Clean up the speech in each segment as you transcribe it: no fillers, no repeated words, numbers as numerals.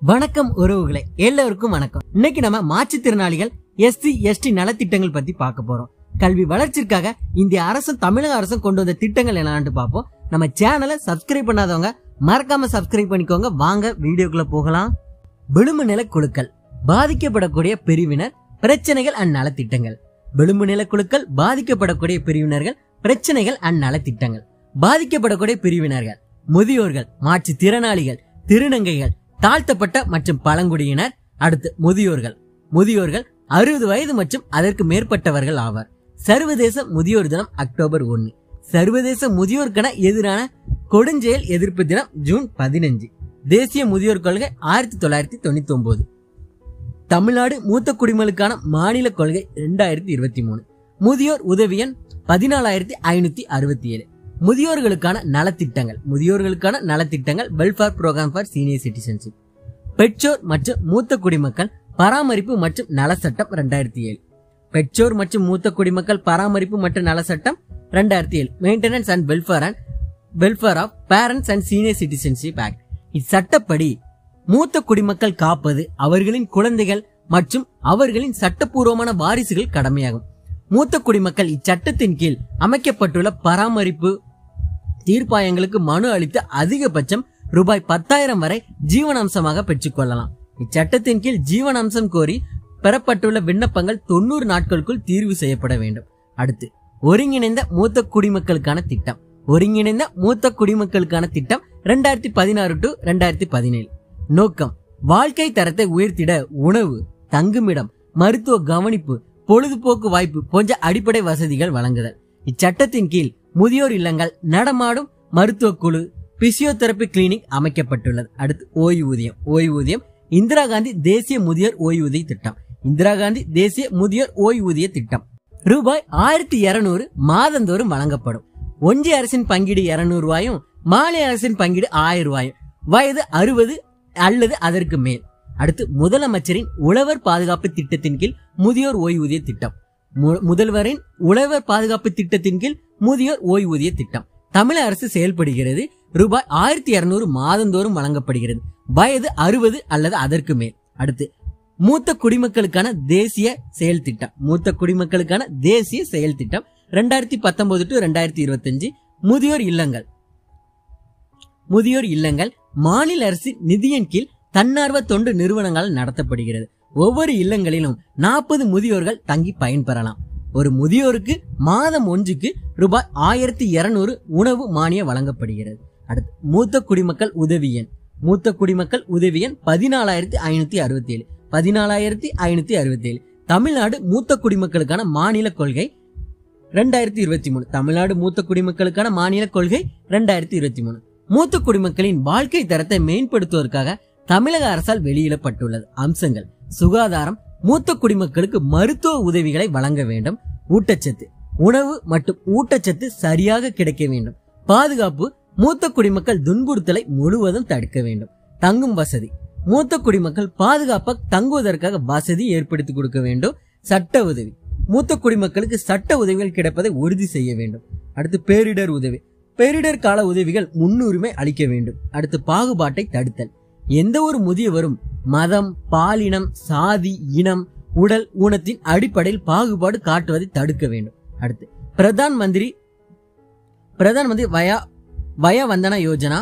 வணக்கம் உறவுகளே, எல்லோருக்கும் வணக்கம். இன்னைக்கு நம்ம மாற்றுத்திறனாளிகள் SC ST நலத்திட்டங்கள் பத்தி பார்க்க போறோம். கல்வி வளர்ச்சிக்காக இந்திய அரசும் தமிழக அரசும் கொண்டு வந்த திட்டங்கள் என்னன்னு பார்ப்போம். நம்ம சேனலை சப்ஸ்கிரைப் பண்ணாதவங்க மறக்காம சப்ஸ்கிரைப் பண்ணிக்கோங்க. வாங்க வீடியோக்குள்ள போகலாம். விளிம்பு நில குழுக்கள், பாதிக்கப்படக்கூடிய பிரிவினர், பிரச்சனைகள் அண்ட் நலத்திட்டங்கள். விளிம்பு நில குழுக்கள், பாதிக்கப்படக்கூடிய பிரிவினர்கள், பிரச்சனைகள் அண்ட் நலத்திட்டங்கள். பாதிக்கப்படக்கூடிய பிரிவினர்கள்: முதியோர்கள், மாற்றுத்திறனாளிகள், திருநங்கைகள், தாழ்த்தப்பட்ட மற்றும் பழங்குடியினர். அடுத்து முதியோர்கள் 60 வயது மற்றும் அதற்கு மேற்பட்டவர்கள் ஆவார். சர்வதேச முதியோர் தினம் அக்டோபர் 1. சர்வதேச முதியோருக்கான எதிரான கொடுஞ்செயல் எதிர்ப்பு தினம் ஜூன் 15. தேசிய முதியோர் கொள்கை 1999. தமிழ்நாடு மூத்த குடிமக்களுக்கான மாநில கொள்கை 2023. முதியோர் உதவி எண் 14567. முதியோர்களுக்கான நலத்திட்டங்கள் welfare programme for senior citizenship. பெற்றோர் மற்றும் மூத்த குடிமக்கள் பராமரிப்பு மற்றும் நல சட்டம் 2007. பெற்றோர் மற்றும் மூத்த குடிமக்கள் பராமரிப்பு மற்றும் நல சட்டம் 2007. Maintenance and welfare of parents and senior citizenship act. இச்சட்டப்படி மூத்த குடிமக்கள் காப்பது அவர்களின் குழந்தைகள் மற்றும் அவர்களின் சட்டப்பூர்வமான வாரிசுகள் கடமையாகும். மூத்த குடிமக்கள் இச்சட்டத்தின் கீழ் அமைக்கப்பட்டுள்ள பராமரிப்பு தீர்ப்பாயங்களுக்கு மனு அளித்து அதிகபட்சம் ரூபாய் 10,000 வரை ஜீவனாம்சமாக பெற்றுக்கொள்ளலாம். இச்சட்டத்தின் கீழ் ஜீவனாம்சம் கோரி பெறப்பட்டுள்ள விண்ணப்பங்கள் 90 நாட்களுக்குள் தீர்வு செய்யப்பட வேண்டும். அடுத்து ஒருங்கிணைந்த மூத்த குடிமக்களுக்கான திட்டம். ஒருங்கிணைந்த மூத்த குடிமக்களுக்கான திட்டம் 2016 to 2017. நோக்கம்: வாழ்க்கை தரத்தை உயர்த்திட உணவு, தங்குமிடம், மருத்துவ கவனிப்பு, பொழுதுபோக்கு வாய்ப்பு போன்ற அடிப்படை வசதிகள் வழங்குதல். இச்சட்டத்தின் கீழ் முதியோர் இல்லங்கள், நடமாடும் மருத்துவ குழு, பிசியோதெரபி கிளினிக் அமைக்கப்பட்டுள்ளது. அடுத்து ஓய்வூதியம். இந்திரா காந்தி தேசிய முதியோர் ஓய்வூதிய திட்டம். இந்திரா காந்தி தேசிய முதியோர் ஓய்வூதிய திட்டம் ரூபாய் 1200 மாதந்தோறும் வழங்கப்படும். ஒன்றிய அரசின் பங்கீடு 200 ரூபாயும், மாநில அரசின் பங்கீடு 1000 ரூபாயும். வயது 60 அல்லது அதற்கு மேல். அடுத்து முதலமைச்சரின் உழவர் பாதுகாப்பு திட்டத்தின் கீழ் முதியோர் ஓய்வூதிய திட்டம். முதல்வரின் உழவர் பாதுகாப்பு திட்டத்தின் கீழ் முதியோர் ஓய்வூதிய திட்டம் தமிழக அரசு செயல்படுகிறது. ரூபாய் 1200 மாதந்தோறும் வழங்கப்படுகிறது. வயது 60 அல்லது அதற்கு மேல். அடுத்து மூத்த குடிமக்களுக்கான தேசிய செயல் திட்டம். 2019 to 2025. முதியோர் இல்லங்கள் மாநில அரசின் நிதியின் கீழ் தன்னார்வ தொண்டு நிறுவனங்களால் நடத்தப்படுகிறது. ஒவ்வொரு இல்லங்களிலும் 40 முதியோர்கள் தங்கி பயன்பெறலாம். ஒரு முதியோருக்கு மாதம் ஒன்றுக்கு ரூபாய் 1200 உணவு மானியம் வழங்கப்படுகிறது. அடுத்து மூத்த குடிமக்கள் உதவி எண். 14567. தமிழ்நாடு மூத்த குடிமக்களுக்கான மாநில கொள்கை 2023. தமிழ்நாடு மூத்த குடிமக்களுக்கான மாநில கொள்கை 2023. மூத்த குடிமக்களின் வாழ்க்கை தரத்தை மேம்படுத்துவதற்காக தமிழக அரசால் வெளியிடப்பட்டுள்ளது அம்சங்கள்: சுகாதாரம், மூத்த குடிமக்களுக்கு மருத்துவ உதவிகளை வழங்க வேண்டும். ஊட்டச்சத்து, உணவு மற்றும் ஊட்டச்சத்து சரியாக கிடைக்க வேண்டும். பாதுகாப்பு, மூத்த குடிமக்கள் துன்புறுத்தலை முழுவதும் தடுக்க வேண்டும். தங்கும் வசதி, மூத்த குடிமக்கள் பாதுகாப்பாக தங்குவதற்காக வசதி ஏற்படுத்தி கொடுக்க வேண்டும். சட்ட உதவி, மூத்த குடிமக்களுக்கு சட்ட உதவிகள் கிடைப்பதை உறுதி செய்ய வேண்டும். அடுத்து பேரிடர் உதவி, பேரிடர் கால உதவிகள் முன்னுரிமை அளிக்க வேண்டும். அடுத்து பாகுபாட்டை தடுத்தல், எந்த ஒரு முதியவரும் மதம், பாலினம், சாதி, இனம், உடல் ஊனத்தின் அடிப்படையில் பாகுபாடு காட்டுவதை தடுக்க வேண்டும். அடுத்து பிரதான் மந்திரி வய வந்தனா யோஜனா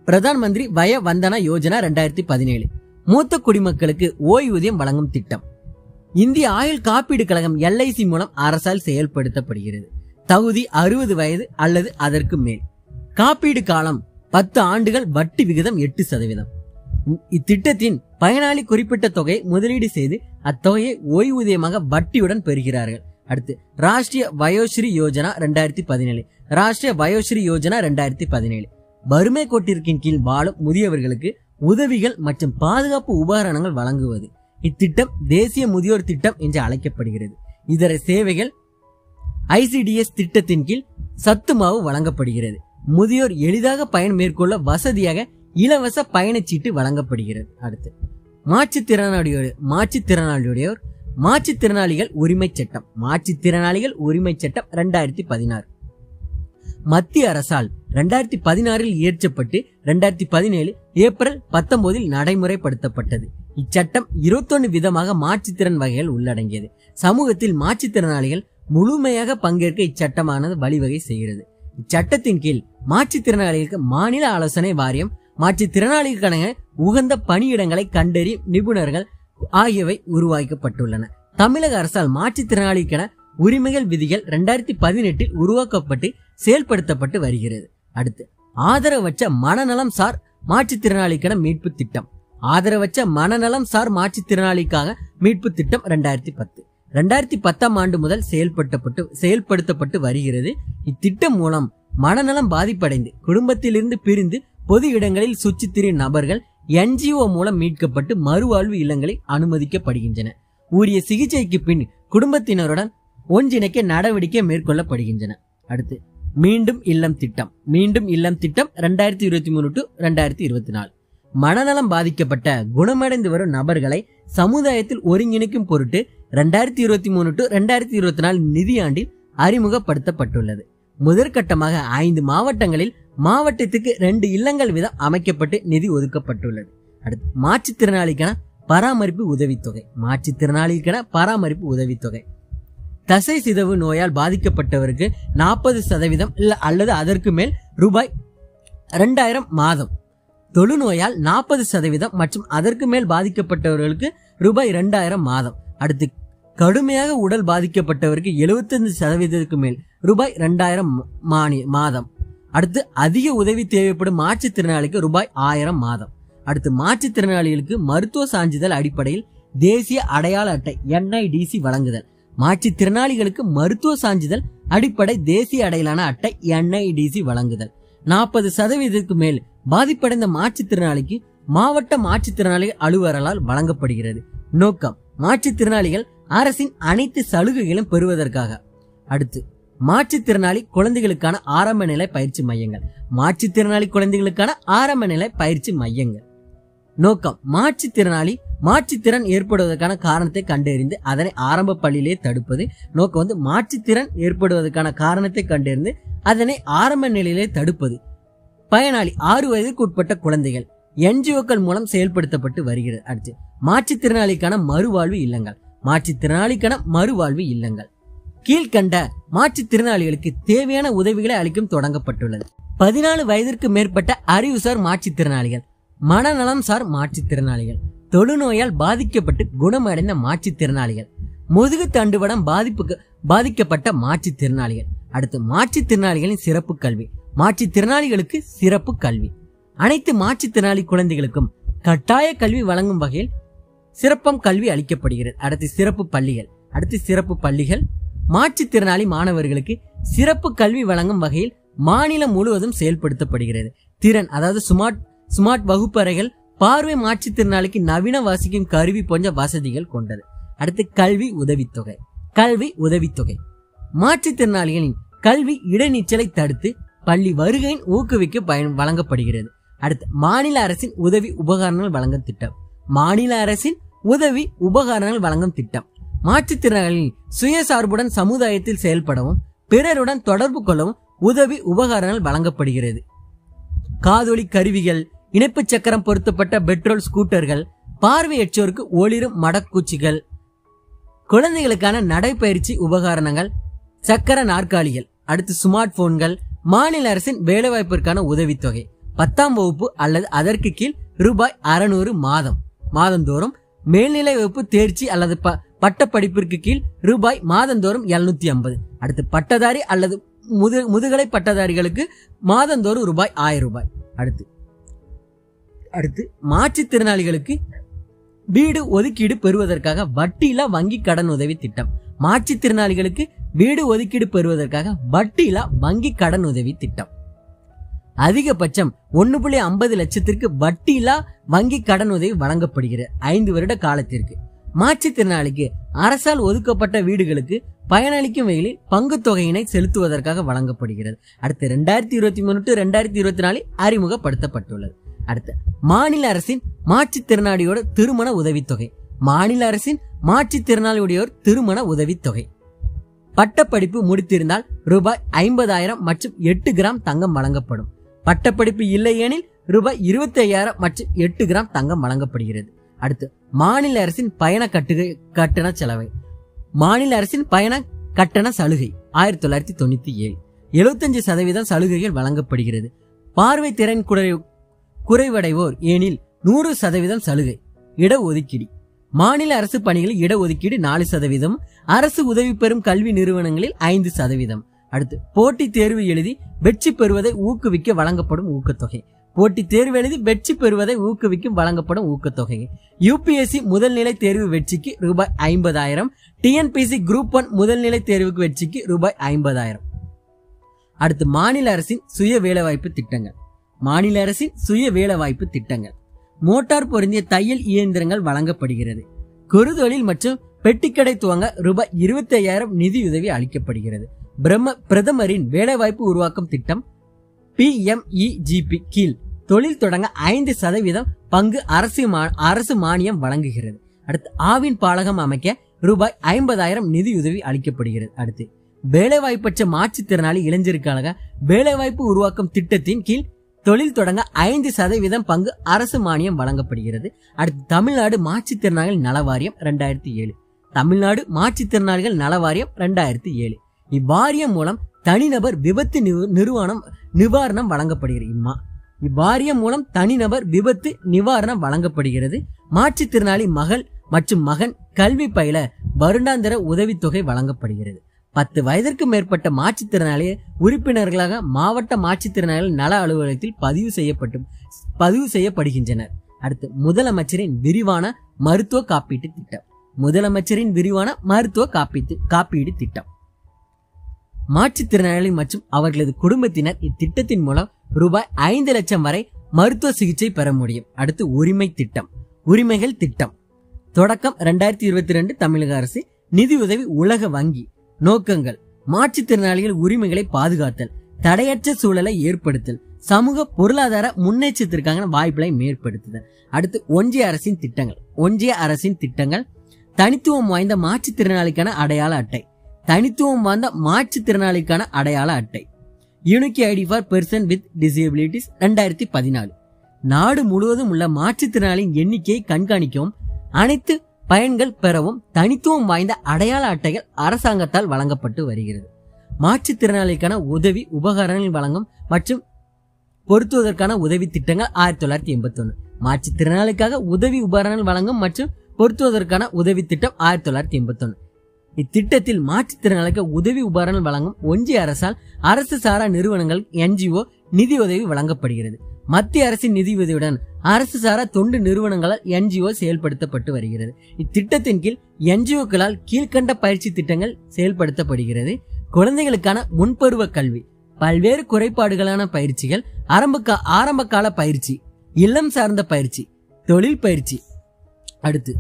2017. மூத்த குடிமக்களுக்கு ஓய்வூதியம் வழங்கும் திட்டம் இந்திய ஆயுள் காப்பீடு கழகம் LIC மூலம் அரசால் செயல்படுத்தப்படுகிறது. தகுதி 60 வயது அல்லது அதற்கு மேல். காப்பீடு காலம் 10 ஆண்டுகள். வட்டி விகிதம் 8%. இத்திட்டத்தின் பயனாளி குறிப்பிட்ட தொகையை முதலீடு செய்து அத்தொகையை ஓய்வூதியமாக வட்டியுடன் பெறுகிறார்கள். அடுத்து ராஷ்டிரிய வயோஸ்ரீ யோஜனா 2017. வறுமை கோட்டிற்கின் கீழ் வாழும் முதியவர்களுக்கு உதவிகள் மற்றும் பாதுகாப்பு உபகரணங்கள் வழங்குவது. இத்திட்டம் தேசிய முதியோர் திட்டம் என்று அழைக்கப்படுகிறது. இதர சேவைகள் ICDS திட்டத்தின் கீழ் சத்து மாவு வழங்கப்படுகிறது. முதியோர் எளிதாக பயன் மேற்கொள்ள வசதியாக இலவச பயணச்சீட்டு வழங்கப்படுகிறது. அடுத்து மாற்றுத்திறனாளிகள் உரிமை சட்டம். 2016. மத்திய அரசால் 2016 இயற்றப்பட்டு 2017 ஏப்ரல் 19 நடைமுறைப்படுத்தப்பட்டது. இச்சட்டம் 21 விதமாக மாற்றுத்திறன் வகைகள் உள்ளடங்கியது. சமூகத்தில் மாற்றுத்திறனாளிகள் முழுமையாக பங்கேற்க இச்சட்டமானது வழிவகை செய்கிறது. இச்சட்டத்தின் கீழ் மாற்றுத்திறனாளிகளுக்கு மாநில ஆலோசனை வாரியம், மாற்றுத்திறனாளிகளுக்கான உகந்த பணியிடங்களை கண்டறியும் நிபுணர்கள் ஆகியவை உருவாக்கப்பட்டுள்ளன. தமிழக அரசால் மாற்றுத்திறனாளிக்கான உரிமைகள் விதிகள் 2018 உருவாக்கப்பட்டு செயல்படுத்தப்பட்டு வருகிறது. அடுத்து ஆதரவற்ற மனநலம் சார் மாற்றுத்திறனாளிக்கான மீட்பு திட்டம். ஆதரவற்ற மனநலம் சார் மாற்றுத்திறனாளிக்காக மீட்பு திட்டம் 2010 ஆண்டு முதல் செயல்படுத்தப்பட்டு வருகிறது. இத்திட்டம் மூலம் மனநலம் பாதிப்படைந்து குடும்பத்திலிருந்து பிரிந்து பொது இடங்களில் சுற்றி திரியும் நபர்கள் NGO மூலம் மீட்கப்பட்டு மறுவாழ்வு இல்லங்களில் அனுமதிக்கப்படுகின்றன. உரிய சிகிச்சைக்கு பின் குடும்பத்தினருடன் ஒன்றிணைக்க நடவடிக்கை மேற்கொள்ளப்படுகின்றன. அடுத்து மீண்டும் இல்லம் திட்டம். மீண்டும் இல்லம் திட்டம் 2023 to 2024. மனநலம் பாதிக்கப்பட்ட குணமடைந்து வரும் நபர்களை சமுதாயத்தில் ஒருங்கிணைக்கும் பொருட்டு 2023 to 2024 நிதியாண்டில் அறிமுகப்படுத்தப்பட்டுள்ளது. முதற்கட்டமாக 5 மாவட்டங்களில் மாவட்டத்துக்கு 2 இல்லங்கள் வீதம் அமைக்கப்பட்டு நிதி ஒதுக்கப்பட்டுள்ளது. அடுத்து மாற்றுத்திறனாளிக்கான பராமரிப்பு உதவித்தொகை. மாற்றுத்திறனாளிக்கான பராமரிப்பு உதவித்தொகை தசை சிதைவு நோயால் பாதிக்கப்பட்டவருக்கு 40% அல்லது அதற்கு மேல் ரூபாய் 2000 மாதம். தொழுநோயால் 40% மற்றும் அதற்கு மேல் பாதிக்கப்பட்டவர்களுக்கு ரூபாய் 2000 மாதம். அடுத்து கடுமையாக உடல் பாதிக்கப்பட்டவருக்கு 75% மேல் ரூபாய் 2000 மாதம். அடுத்து அதிக உதவி தேவைப்படும் மாற்றுத்திறனாளிக்கு ரூபாய் 1000 மாதம். அடுத்து மாற்றுத்திறனாளிகளுக்கு மருத்துவ சான்றிதழ் அடிப்படையில் தேசிய அடையாள அட்டை NIDC வழங்குதல். மாற்றுத்திறனாளிகளுக்கு மருத்துவ சான்றிதழ் அடிப்படை தேசிய அடையாள அட்டை NIDC வழங்குதல். 40% மேல் பாதிப்படைந்த மாற்றுத்திறனாளிக்கு மாவட்ட மாற்றுத்திறனாளி அலுவலரால் வழங்கப்படுகிறது. நோக்கம் மாற்றுத்திறனாளிகள் அரசின் அனைத்து சலுகைகளும் பெறுவதற்காக. அடுத்து மாற்றுத்திறனாளி குழந்தைகளுக்கான ஆரம்ப நிலை பயிற்சி மையங்கள். மாற்றுத்திறனாளி குழந்தைகளுக்கான ஆரம்ப நிலை பயிற்சி மையங்கள். நோக்கம் மாற்றுத்திறன் ஏற்படுவதற்கான காரணத்தை கண்டறிந்து அதனை ஆரம்ப பள்ளியிலே தடுப்பது. நோக்கம் மாற்றுத்திறன் ஏற்படுவதற்கான காரணத்தை கண்டறிந்து அதனை ஆரம்ப நிலையிலே தடுப்பது. பயனாளி 6 வயதுக்கு உட்பட்ட குழந்தைகள் NGOக்கள் மூலம் செயல்படுத்தப்பட்டு வருகிறது. அடுத்து மாற்றுத்திறனாளிக்கான மறுவாழ்வு இல்லங்கள். மாற்றுத்திறனாளிக்கான மறுவாழ்வு இல்லங்கள் கீழ்கண்ட மாற்றுத்திறனாளிகளுக்கு தேவையான உதவிகளை அளிக்கும் தொடங்கப்பட்டுள்ளது. 14 வயதிற்கு மேற்பட்ட அறிவுசார் மாற்றுத்திறனாளிகள், மனநலம் சார் மாற்றுத்திறனாளிகள், தொழுநோயால் பாதிக்கப்பட்டு குணமடைந்த மாற்றுத்திறனாளிகள், முதுகு தண்டுவடம் பாதிக்கப்பட்ட மாற்றுத்திறனாளிகள். அடுத்து மாற்றுத்திறனாளிகளின் சிறப்பு கல்வி. மாற்றுத்திறனாளிகளுக்கு சிறப்பு கல்வி. அனைத்து மாற்றுத்திறனாளி குழந்தைகளுக்கும் கட்டாய கல்வி வழங்கும் வகையில் சிறப்பம் கல்வி அளிக்கப்படுகிறது. அடுத்து சிறப்பு பள்ளிகள் மாற்றுத்திறனாளி மாணவர்களுக்கு சிறப்பு கல்வி வழங்கும் வகையில் மாநிலம் முழுவதும் செயல்படுத்தப்படுகிறது. திறன் அதாவது ஸ்மார்ட் வகுப்பறைகள், பார்வை மாற்றுத்திறனாளிக்கு நவீன வாசிக்கும் கருவி போன்ற வசதிகள் கொண்டது. அடுத்து கல்வி உதவித்தொகை மாற்றுத்திறனாளிகளின் கல்வி இடைநிற்றலை தடுத்து பள்ளி வருகையின் ஊக்குவிக்க வழங்கப்படுகிறது. அடுத்து மாநில அரசின் உதவி உபகரணங்கள் வழங்கும் திட்டம். மாநில அரசின் உதவி உபகரணங்கள் வழங்கும் திட்டம் மாற்றுத்திறனாளிகளின் சுயசார்புடன் சமுதாயத்தில் செயல்படவும் பிறருடன் தொடர்பு கொள்ளவும் உதவி உபகரணங்கள் வழங்கப்படுகிறது. காதொலி கருவிகள், இணைப்பு சக்கரம் பொருத்தப்பட்ட பெட்ரோல் ஸ்கூட்டர்கள், பார்வையற்றோருக்கு ஒளிரும் மடக்கூச்சிகள், குழந்தைகளுக்கான நடைபயிற்சி உபகரணங்கள், சக்கர நாற்காலிகள். அடுத்து ஸ்மார்ட் போன்கள். மாநில அரசின் வேலைவாய்ப்பிற்கான உதவித்தொகை 10ஆம் வகுப்பு அல்லது அதற்கு கீழ் ரூபாய் 600 மாதந்தோறும். மேல்நிலை வகுப்பு தேர்ச்சி அல்லது பட்ட படிப்பிற்கு கீழ் ரூபாய் மாதந்தோறும் 750. அடுத்து பட்டதாரி அல்லது முதுகலை பட்டதாரிகளுக்கு மாதந்தோறும் ரூபாய் 1000. அடுத்து மாற்றுத்திறனாளிகளுக்கு வீடு ஒதுக்கீடு பெறுவதற்காக வட்டியில்லா வங்கி கடன் உதவி திட்டம். மாற்றுத்திறனாளிகளுக்கு வீடு ஒதுக்கீடு பெறுவதற்காக வட்டியில்லா வங்கி கடன் உதவி திட்டம். அதிகபட்சம் 1.50 லட்சத்திற்கு வட்டியில்லா வங்கி கடன் உதவி வழங்கப்படுகிறது 5 வருட காலத்திற்கு. மாற்றுத்திறனாளிக்கு அரசால் ஒதுக்கப்பட்ட வீடுகளுக்கு பயனளிக்கும் வகையில் பங்கு தொகையினை செலுத்துவதற்காக வழங்கப்படுகிறது. அடுத்து 2023 to 2024 அறிமுகப்படுத்தப்பட்டுள்ளது. அடுத்து மாநில அரசின் மாற்றுத்திறனாளியோட திருமண உதவித்தொகை. மாநில அரசின் மாற்றுத்திறனாளியோட திருமண உதவித்தொகை பட்டப்படிப்பு முடித்திருந்தால் ரூபாய் 50,000 மற்றும் 8 கிராம் தங்கம் வழங்கப்படும். பட்டப்படிப்பு இல்லை எனில் ரூபாய் 25,000 மற்றும் 8 கிராம் தங்கம் வழங்கப்படுகிறது. அடுத்து மாநில அரசின் பயண கட்டண செலவை. மாநில அரசின் பயண கட்டண சலுகை 1997 75% சலுகைகள் வழங்கப்படுகிறது. பார்வை திறன் குறைவடைவோர் ஏனில் 100% சலுகை. இடஒதுக்கீடு. மாநில அரசு பணிகளில் இடஒதுக்கீடு 4%, அரசு உதவி பெறும் கல்வி நிறுவனங்களில் 5%. அடுத்து போட்டித் தேர்வு எழுதி வெற்றி பெறுவதை ஊக்குவிக்க வழங்கப்படும் ஊக்கத்தொகை. போட்டித் தேர்வு எழுதி வெற்றி பெறுவதை ஊக்குவிக்கும் வழங்கப்படும் ஊக்கத்தொகை. யுபிஎஸ்சி முதல்நிலை தேர்வு வெற்றிக்கு ரூபாய் 50,000, டிஎன்பிசி குரூப் 1 முதல்நிலை தேர்வுக்கு வெற்றிக்கு ரூபாய் 50,000. அடுத்து மாநில அரசின் சுய வேலைவாய்ப்பு திட்டங்கள். மாநில அரசின் சுய வேலைவாய்ப்பு திட்டங்கள். மோட்டார் பொருந்திய தையல் இயந்திரங்கள் வழங்கப்படுகிறது. குறுதொழில் மற்றும் பெட்டிக்கடை துவங்க ரூபாய் 25,000 நிதியுதவி அளிக்கப்படுகிறது. பிரதமரின் வேலைவாய்ப்பு உருவாக்கும் திட்டம் PMEGP கீழ் தொழில் தொடங்க 5% பங்கு அரசு மானியம் வழங்குகிறது. அடுத்து ஆவின் பாலகம் அமைக்க ரூபாய் 50,000 நிதியுதவி அளிக்கப்படுகிறது. அடுத்து வேலைவாய்ப்பற்ற மாற்றுத்திறனாளி இளைஞருக்காக வேலைவாய்ப்பு உருவாக்கும் திட்டத்தின் கீழ் தொழில் தொடங்க 5% பங்கு அரசு மானியம் வழங்கப்படுகிறது. அடுத்து தமிழ்நாடு மாற்றுத்திறனாளிகள் நலவாரியம் 2007. தமிழ்நாடு மாற்றுத்திறனாளிகள் நலவாரியம் 2007. இவ்வாரியம் மூலம் தனிநபர் விபத்து நிவாரணம் வழங்கப்படுகிறது. இவ்வாரியம் மூலம் தனிநபர் விபத்து நிவாரணம் வழங்கப்படுகிறது. மாற்றுத்திறனாளி மகள் மற்றும் மகன் கல்வி பயில வருடாந்திர உதவித்தொகை வழங்கப்படுகிறது. 10 வயதிற்கு மேற்பட்ட மாற்றுத்திறனாளி உறுப்பினர்களாக மாவட்ட மாற்றுத்திறனாளிகள் நல அலுவலகத்தில் பதிவு செய்யப்படுகின்றனர். அடுத்து முதலமைச்சரின் விரிவான மருத்துவ காப்பீட்டு திட்டம். முதலமைச்சரின் விரிவான மருத்துவ காப்பீடு திட்டம். மாற்றுத்திறனாளி மற்றும் அவர்களது குடும்பத்தினர் இத்திட்டத்தின் மூலம் ரூபாய் 5 லட்சம் வரை மருத்துவ சிகிச்சை பெற முடியும். அடுத்து உரிமைகள் திட்டம். தொடக்கம் 2022 தமிழக அரசு. நிதியுதவி உலக வங்கி. நோக்கங்கள்: மாற்றுத்திறனாளிகள் உரிமைகளை பாதுகாத்தல், தடையற்ற சூழலை ஏற்படுத்தல், சமூக பொருளாதார முன்னேற்றத்திற்கான வாய்ப்புகளை மேற்படுத்துதல். அடுத்து ஒன்றிய அரசின் திட்டங்கள். தனித்துவம் வாய்ந்த மாற்றுத்திறனாளிக்கான அடையாள அட்டை. தனித்துவம் வாய்ந்த மாற்றுத்திறனாளிக்கான அடையாள அட்டை. Unique ID for person with disabilities 2014. நாடு முழுவதும் உள்ள மாற்றுத்திறனாளியின் எண்ணிக்கையை கண்காணிக்கவும் அனைத்து பயன்கள் பெறவும் தனித்துவம் வாய்ந்த அடையாள அட்டைகள் அரசாங்கத்தால் வழங்கப்பட்டு வருகிறது. மாற்றுத்திறனாளிக்கான உதவி உபகரணங்கள் வழங்கும் மற்றும் பொருத்துவதற்கான உதவி திட்டங்கள் 1981. மாற்றுத்திறனாளிக்காக உதவி உபகரணங்கள் வழங்கும் மற்றும் பொருத்துவதற்கான உதவி திட்டம் 1981. இத்திட்டத்தில் மாற்றுத்திறனாளிக்கு உதவி உபகரணங்கள் வழங்கும் ஒன்றிய அரசால் அரசு சாரா நிறுவனங்கள் NGO நிதியுதவி வழங்கப்படுகிறது. மத்திய அரசின் நிதியுதவியுடன் அரசு சாரா தொண்டு நிறுவனங்களால் NGO செயல்படுத்தப்பட்டு வருகிறது. இத்திட்டத்தின் கீழ் NGO-களால் கீழ்கண்ட பயிற்சி திட்டங்கள் செயல்படுத்தப்படுகிறது. குழந்தைகளுக்கான முன்பருவ கல்வி, பல்வேறு குறைபாடுகளான பயிற்சிகள், ஆரம்ப கால பயிற்சி, இல்லம் சார்ந்த பயிற்சி, தொழில் பயிற்சி. அடுத்து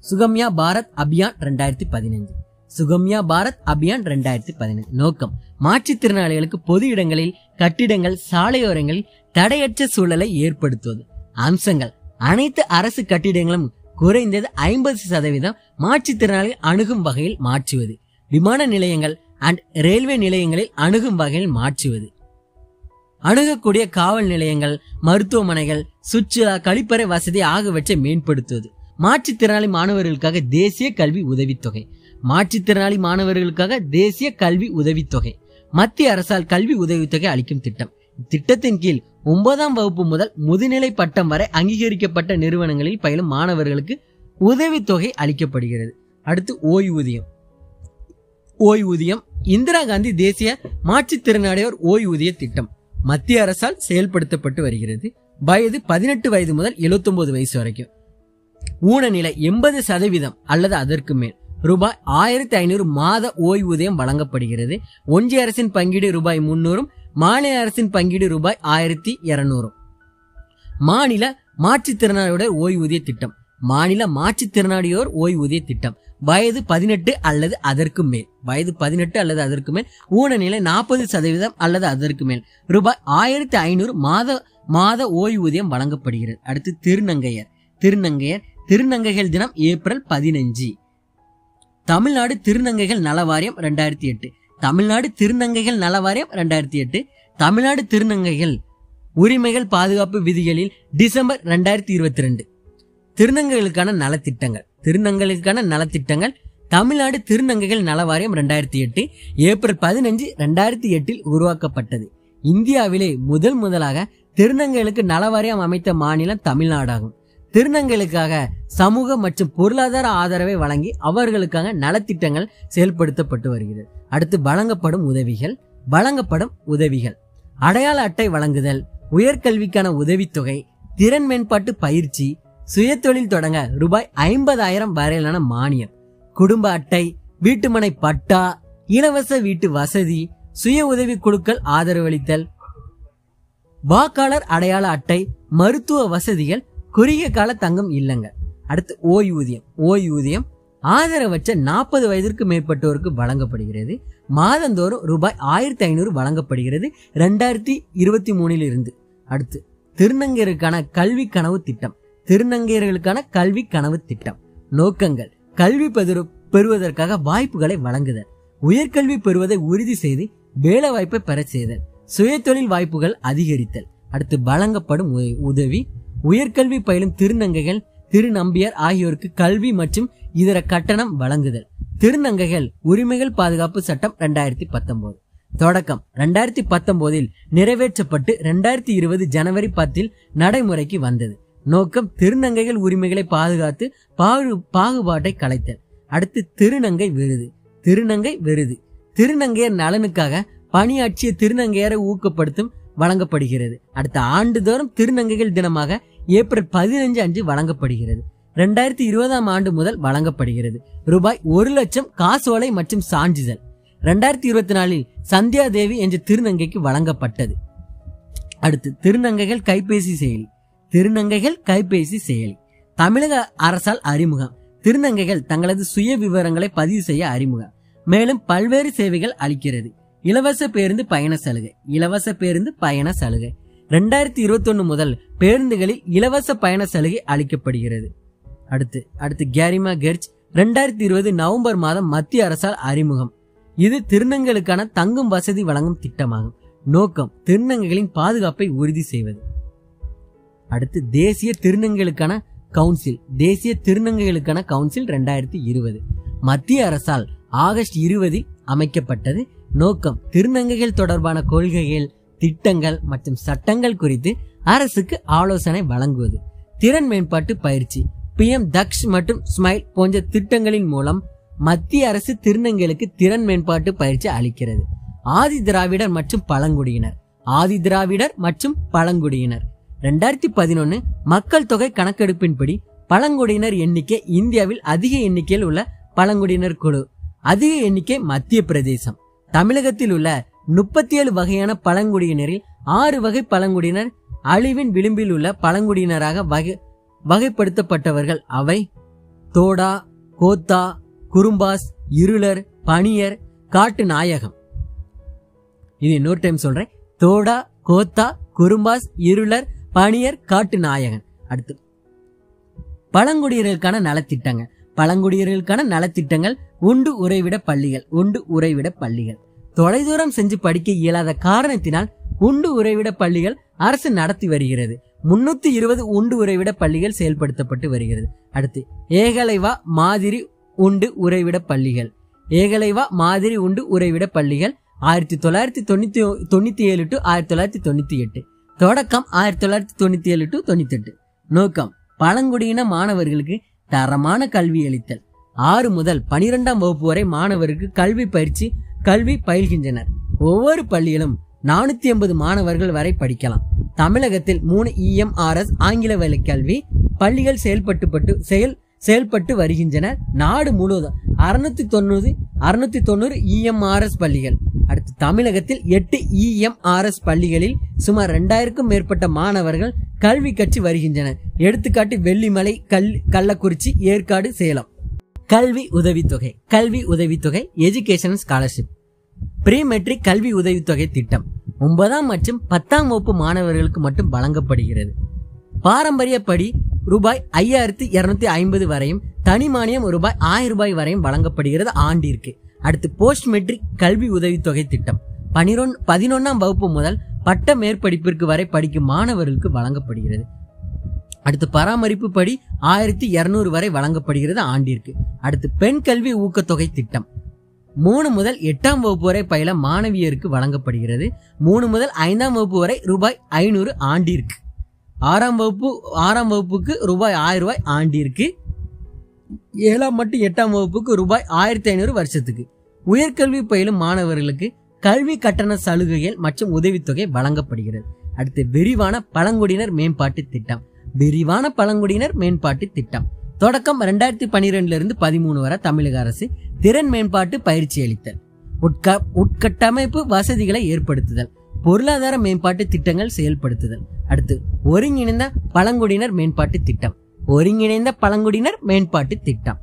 சுகம்யா பாரத் அபியான் 2015. சுகம்யா பாரத் அபியான் 2015. நோக்கம்: மாற்றுத்திறனாளிகளுக்கு பொது இடங்களில், கட்டிடங்கள், சாலையோரங்களில் தடையற்ற சூழலை ஏற்படுத்துவது. அம்சங்கள்: அனைத்து அரசு கட்டிடங்களும் குறைந்தது 50% மாற்றுத்திறனாளிகள் அணுகும் வகையில் மாற்றுவது. விமான நிலையங்கள் அண்ட் ரயில்வே நிலையங்களில் அணுகும் வகையில் மாற்றுவது. அணுகக்கூடிய காவல் நிலையங்கள், மருத்துவமனைகள், சுற்றுலா, கழிப்பறை வசதி ஆகியவற்றை மேம்படுத்துவது. மாற்றுத்திறனாளி மாணவர்களுக்காக தேசிய கல்வி உதவித்தொகை. மாற்றுத்திறனாளி மாணவர்களுக்காக தேசிய கல்வி உதவித்தொகை. மத்திய அரசால் கல்வி உதவித்தொகை அளிக்கும் திட்டம். இத்திட்டத்தின் கீழ் 9ஆம் வகுப்பு முதல் முதுநிலை பட்டம் வரை அங்கீகரிக்கப்பட்ட நிறுவனங்களில் பயிலும் மாணவர்களுக்கு உதவித்தொகை அளிக்கப்படுகிறது. அடுத்து ஓய்வூதியம். இந்திரா காந்தி தேசிய மாற்றுத்திறனாளியோர் ஓய்வூதிய திட்டம் மத்திய அரசால் செயல்படுத்தப்பட்டு வருகிறது. வயது 18 வயது முதல் 79 வயசு வரைக்கும். ஊனநிலை 80% அல்லது அதற்கு மேல் ரூபாய் 1500 மாத ஓய்வூதியம் வழங்கப்படுகிறது. ஒன்றிய அரசின் பங்கீடு ரூபாய் 300, மாநில அரசின் பங்கீடு ரூபாய் 1200. மாநில மாற்றுத்திறனாளியோர் ஓய்வூதிய திட்டம். மாநில மாற்றுத்திறனாளியோர் ஓய்வூதிய திட்டம் வயது 18 அல்லது அதற்கு மேல். வயது 18 அல்லது அதற்கு மேல். ஊனநிலை 40% அல்லது அதற்கு மேல் ரூபாய் 1500 மாத ஓய்வூதியம் வழங்கப்படுகிறது. அடுத்து திருநங்கையர். திருநங்கைகள் தினம் ஏப்ரல் 15. தமிழ்நாடு திருநங்கைகள் நல வாரியம் 2008, தமிழ்நாடு திருநங்கைகள் நல வாரியம் 2008, தமிழ்நாடு திருநங்கைகள் உரிமைகள் பாதுகாப்பு விதிகளில் டிசம்பர் 2022. திருநங்கைகளுக்கான நலத்திட்டங்கள் தமிழ்நாடு திருநங்கைகள் நல வாரியம் 2008 ஏப்ரல் 15, 2008 உருவாக்கப்பட்டது. இந்தியாவிலே முதலாக திருநங்கைகளுக்கு நலவாரியம் அமைத்த மாநிலம் தமிழ்நாடாகும். திருநங்கைகளுக்காக சமூக மற்றும் பொருளாதார ஆதரவை வழங்கி அவர்களுக்காக நலத்திட்டங்கள் செயல்படுத்தப்பட்டு வருகிறது. அடுத்து வழங்கப்படும் உதவிகள் அடையாள அட்டை வழங்குதல், உயர்கல்விக்கான உதவித்தொகை, திறன் மேம்பாட்டு பயிற்சி, சுயதொழில் தொடங்க ரூபாய் 50,000 வரையிலான மானியம், குடும்ப அட்டை, வீட்டுமனை பட்டா, இலவச வீட்டு வசதி, சுய உதவி குழுக்கள் ஆதரவளித்தல், வாக்காளர் அடையாள அட்டை, மருத்துவ வசதிகள், குறுகிய கால தங்கும் இல்லங்க. அடுத்து ஓய்வூதியம் ஆதரவற்ற 40 வயதிற்கு மேற்பட்டோருக்கு வழங்கப்படுகிறது. மாதந்தோறும் ரூபாய் 1500 வழங்கப்படுகிறது 2023 இருந்து. அடுத்து திருநங்கையருக்கான கல்வி கனவு திட்டம் நோக்கங்கள்: கல்வி பெறுவதற்காக வாய்ப்புகளை வழங்குதல், உயர்கல்வி பெறுவதை உறுதி செய்து வேலை வாய்ப்பை பெற செய்தல், சுயதொழில் வாய்ப்புகள் அதிகரித்தல். அடுத்து வழங்கப்படும் உதவி: உயர்கல்வி பயிலும் திருநங்கைகள், திருநம்பியார் ஆகியோருக்கு கல்வி மற்றும் இதர கட்டணம் வழங்குதல். திருநங்கைகள் உரிமைகள் பாதுகாப்பு சட்டம் 2019 தொடக்கம் 2019 நிறைவேற்றப்பட்டு 2020 ஜனவரி 10 நடைமுறைக்கு வந்தது. நோக்கம்: திருநங்கைகள் உரிமைகளை பாதுகாத்து பாகுபாட்டை களைத்தல். அடுத்து திருநங்கை விருது திருநங்கையர் நலனுக்காக பணியாற்றிய திருநங்கையரை ஊக்கப்படுத்தும் வழங்கப்படுகிறது. அடுத்த ஆண்டுதோறும் திருநங்கைகள் தினமாக ஏப்ரல் 15 அன்று வழங்கப்படுகிறது. 2020 ஆண்டு முதல் வழங்கப்படுகிறது. ரூபாய் 1,00,000 காசோலை மற்றும் சான்றிதழ் 2024 சந்தியா தேவி என்ற திருநங்கைக்கு வழங்கப்பட்டது. அடுத்து திருநங்கைகள் கைபேசி செயலி தமிழக அரசால் அறிமுகம். திருநங்கைகள் தங்களது சுய விவரங்களை பதிவு செய்ய அறிமுகம். மேலும் பல்வேறு சேவைகள் அளிக்கிறது. இலவச பேருந்து பயண சலுகை 2021 முதல் பேருந்துகளில் இலவச பயண சலுகை அளிக்கப்படுகிறது. அடுத்து கேரிமா கெர்ச் 2020 நவம்பர் மாதம் மத்திய அரசால் அறிமுகம். இது திருநங்கைகளுக்கான தங்கும் வசதி வழங்கும் திட்டமாகும். நோக்கம்: திருநங்கைகளின் பாதுகாப்பை உறுதி செய்வது. அடுத்து தேசிய திருநங்கைகளுக்கான கவுன்சில் 2020 மத்திய அரசால் ஆகஸ்ட் 20 அமைக்கப்பட்டது. நோக்கம்: திருநங்கைகள் தொடர்பான கொள்கைகள், திட்டங்கள் மற்றும் சட்டங்கள் குறித்து அரசுக்கு ஆலோசனை வழங்குவது. திறன் மேம்பாட்டு பயிற்சி PM தக்ஷ் மற்றும் ஸ்மைல் போன்ற திட்டங்களின் மூலம் மத்திய அரசு திருநங்கைகளுக்கு திறன் மேம்பாட்டு பயிற்சி அளிக்கிறது. ஆதி திராவிடர் மற்றும் பழங்குடியினர் 2011 மக்கள் தொகை கணக்கெடுப்பின்படி பழங்குடியினர் எண்ணிக்கை இந்தியாவில் அதிக எண்ணிக்கையில் உள்ள பழங்குடியினர் குழு. அதிக எண்ணிக்கை மத்திய பிரதேசம். தமிழகத்தில் உள்ள 37 வகையான பழங்குடியினரில் 6 வகை பழங்குடியினர் அழிவின் விளிம்பில் உள்ள பழங்குடியினராக வகைப்படுத்தப்பட்டவர்கள். அவை தோடா, கோத்தா, குறும்பாஸ், இருளர், பணியர், காட்டு நாயகம். இது இன்னொரு டைம் சொல்றேன்: தோடா, கோத்தா, குறும்பாஸ், இருளர், பணியர், காட்டு நாயகன். அடுத்து பழங்குடியினருக்கான நலத்திட்டங்கள் உண்டு உறைவிட பள்ளிகள் தொலைதூரம் சென்று படிக்க இயலாத காரணத்தினால் உண்டு உறைவிட பள்ளிகள் அரசு நடத்தி வருகிறது. 320 உண்டு உறைவிட பள்ளிகள் செயல்படுத்தப்பட்டு வருகிறது. அடுத்து ஏகலைவா மாதிரி உண்டு உறைவிட பள்ளிகள் 1997 to 1998 தொடக்கம் 1997 to 98. நோக்கம்: பழங்குடியின மாணவர்களுக்கு தரமான கல்வி அளித்தல். 6 முதல் 12ஆம் வகுப்பு வரை மாணவருக்கு கல்வி பயில்கின்றனர். ஒவ்வொரு பள்ளியிலும் 480 மாணவர்கள் வரை படிக்கலாம். தமிழகத்தில் 3 EMRS ஆங்கில வழி கல்வி பள்ளிகள் செயல்பட்டு வருகின்றன. நாடு முழுவதும் 690 EMRS பள்ளிகள். அடுத்து தமிழகத்தில் 8 EMRS பள்ளிகளில் சுமார் 2000க்கும் மேற்பட்ட மாணவர்கள் கல்வி கற்று வருகின்றனர். எடுத்துக்காட்டு வெள்ளிமலை, கள்ளக்குறிச்சி, ஏற்காடு, சேலம். கல்வி உதவித்தொகை எஜுகேஷன் ஸ்காலர்ஷிப் ப்ரீ மெட்ரிக் கல்வி உதவித்தொகை திட்டம் 9ஆம் மற்றும் 10ஆம் வகுப்பு மாணவர்களுக்கு மட்டும் வழங்கப்படுகிறது. பாரம்பரியப்படி ரூபாய் 5250 வரையும், தனி மானியம் ரூபாய் 1000 வரையும் வழங்கப்படுகிறது ஆண்டிற்கு. அடுத்து போஸ்ட் மெட்ரிக் கல்வி உதவித்தொகை திட்டம் 11ஆம் வகுப்பு முதல் பட்ட மேற்படிப்பிற்கு வரை படிக்கும் மாணவர்களுக்கு வழங்கப்படுகிறது. அடுத்து பராமரிப்பு படி 1200 வரை வழங்கப்படுகிறது ஆண்டிற்கு. அடுத்து பெண் கல்வி ஊக்கத்தொகை திட்டம் 3 முதல் 8ஆம் வகுப்பு வரை பயில மாணவியருக்கு வழங்கப்படுகிறது. 3 முதல் 5ஆம் வகுப்பு வரை ரூபாய் 500 ஆண்டிற்கு. 6ஆம் வகுப்புக்கு ரூபாய் 1000 ஆண்டிற்கு. 7ஆம் மற்றும் 8ஆம் வகுப்புக்கு ரூபாய் 1500 வருஷத்துக்கு. உயர்கல்வி பயிலும் மாணவர்களுக்கு கல்வி கட்டண சலுகைகள் மற்றும் உதவித்தொகை வழங்கப்படுகிறது. அடுத்து விரிவான பழங்குடியினர் மேம்பாட்டு திட்டம். விரிவான பழங்குடியினர் மேம்பாட்டு திட்டம் தொடக்கம் 2012 13 வரை தமிழக அரசு திறன் மேம்பாட்டு பயிற்சி அளித்தல், உட்கட்டமைப்பு வசதிகளை ஏற்படுத்துதல், பொருளாதார மேம்பாட்டு திட்டங்கள் செயல்படுத்துதல். அடுத்து ஒருங்கிணைந்த பழங்குடியினர் மேம்பாட்டு திட்டம். ஒருங்கிணைந்த பழங்குடியினர் மேம்பாட்டு திட்டம்